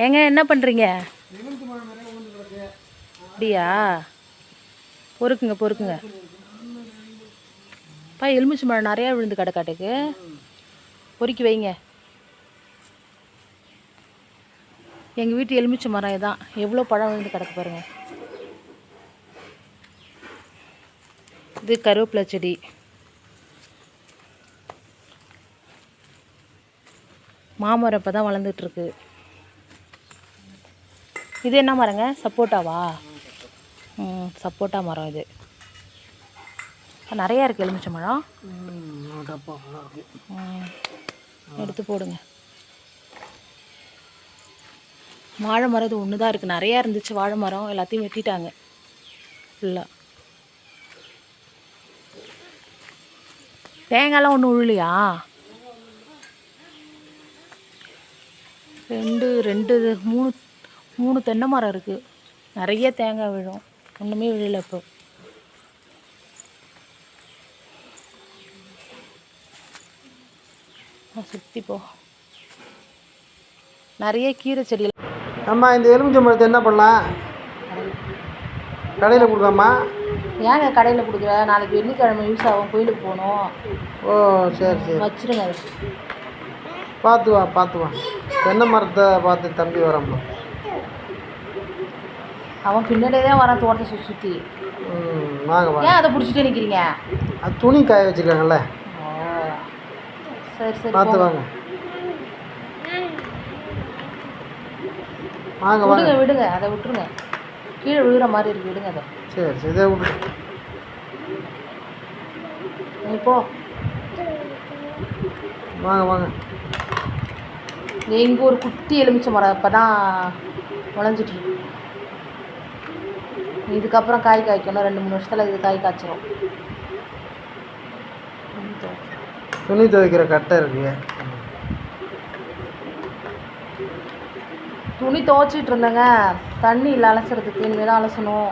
ஏங்க என்ன பண்ணுறீங்க? அப்படியா? பொறுக்குங்க பொறுக்குங்க. எலுமிச்சை மழை நிறையா விழுந்து கிடக்காட்டுக்கு. பொறுக்கி வைங்க. எங்கள் வீட்டு எலுமிச்சை மரம் இதான். எவ்வளோ பழம் விழுந்து கிடக்கு பாருங்க. இது கருவேப்பிலை செடி. மாமரம் இப்போ தான் வளர்ந்துட்டுருக்கு. இது என்ன மரங்க? சப்போட்டாவா? சப்போட்டா மரம் இது. நிறையா இருக்குது எலுமிச்சை மரம். எடுத்து போடுங்க. வாழை மரம் இது ஒன்று தான் இருக்குது. நிறையா இருந்துச்சு வாழை மரம், எல்லாத்தையும் வெட்டிட்டாங்க ஃபுல்லாக. தேங்காய்லாம் ஒன்றும் விழலையா? மூணு தென்னை மரம் இருக்குது. நிறைய தேங்காய் விழும். ஒன்றுமே விழல. இப்போ சுற்றி போ. நிறைய கீரை செடிகள். அம்மா இந்த எலுமிச்சை மரத்தை என்ன பண்ணலாம்? கடையில் கொடுக்காமா? ஏங்க கடையில் கொடுக்குற? நாளைக்கு வெள்ளிக்கிழமை யூஸ் ஆகும், கோயிலுக்கு போகணும். ஓ சரி சரி, வச்சுருங்க. பார்த்து வா பார்த்து வா. தென்னை மரத்தை பார்த்து தம்பி வரம்மா. அவன் பின்னாடியே தான் வரான் தோட்டத்தை சுற்றி. வாங்க வாங்க. ஏன் அதை பிடிச்சிட்டே நிற்கிறீங்க? அது துணி காய வச்சுருக்காங்கல்ல. சரி சரி, பார்த்து வாங்க. வாங்க வாங்க. விடுங்க விடுங்க, அதை விட்டுருங்க. கீழே விழுகிற மாதிரி இருக்குது, விடுங்க அதை. சரி சரி, இதை விட்டு நீ போ. வாங்க வாங்க. இங்கே ஒரு குட்டி எலுமிச்சை மரம் இப்போ தான் முளைஞ்சிட்டு. இதுக்கப்புறம் காய் காய்க்கணும். 2-3 வருஷத்தில் இது காய் காய்ச்சிரும். துணி துவைக்கிற கட்டை இருக்கு. துணி துவைச்சிட்டு இருந்தேங்க. தண்ணி இல்லை அலசுறதுக்கு. இனிமேல் தான் அலசணும்.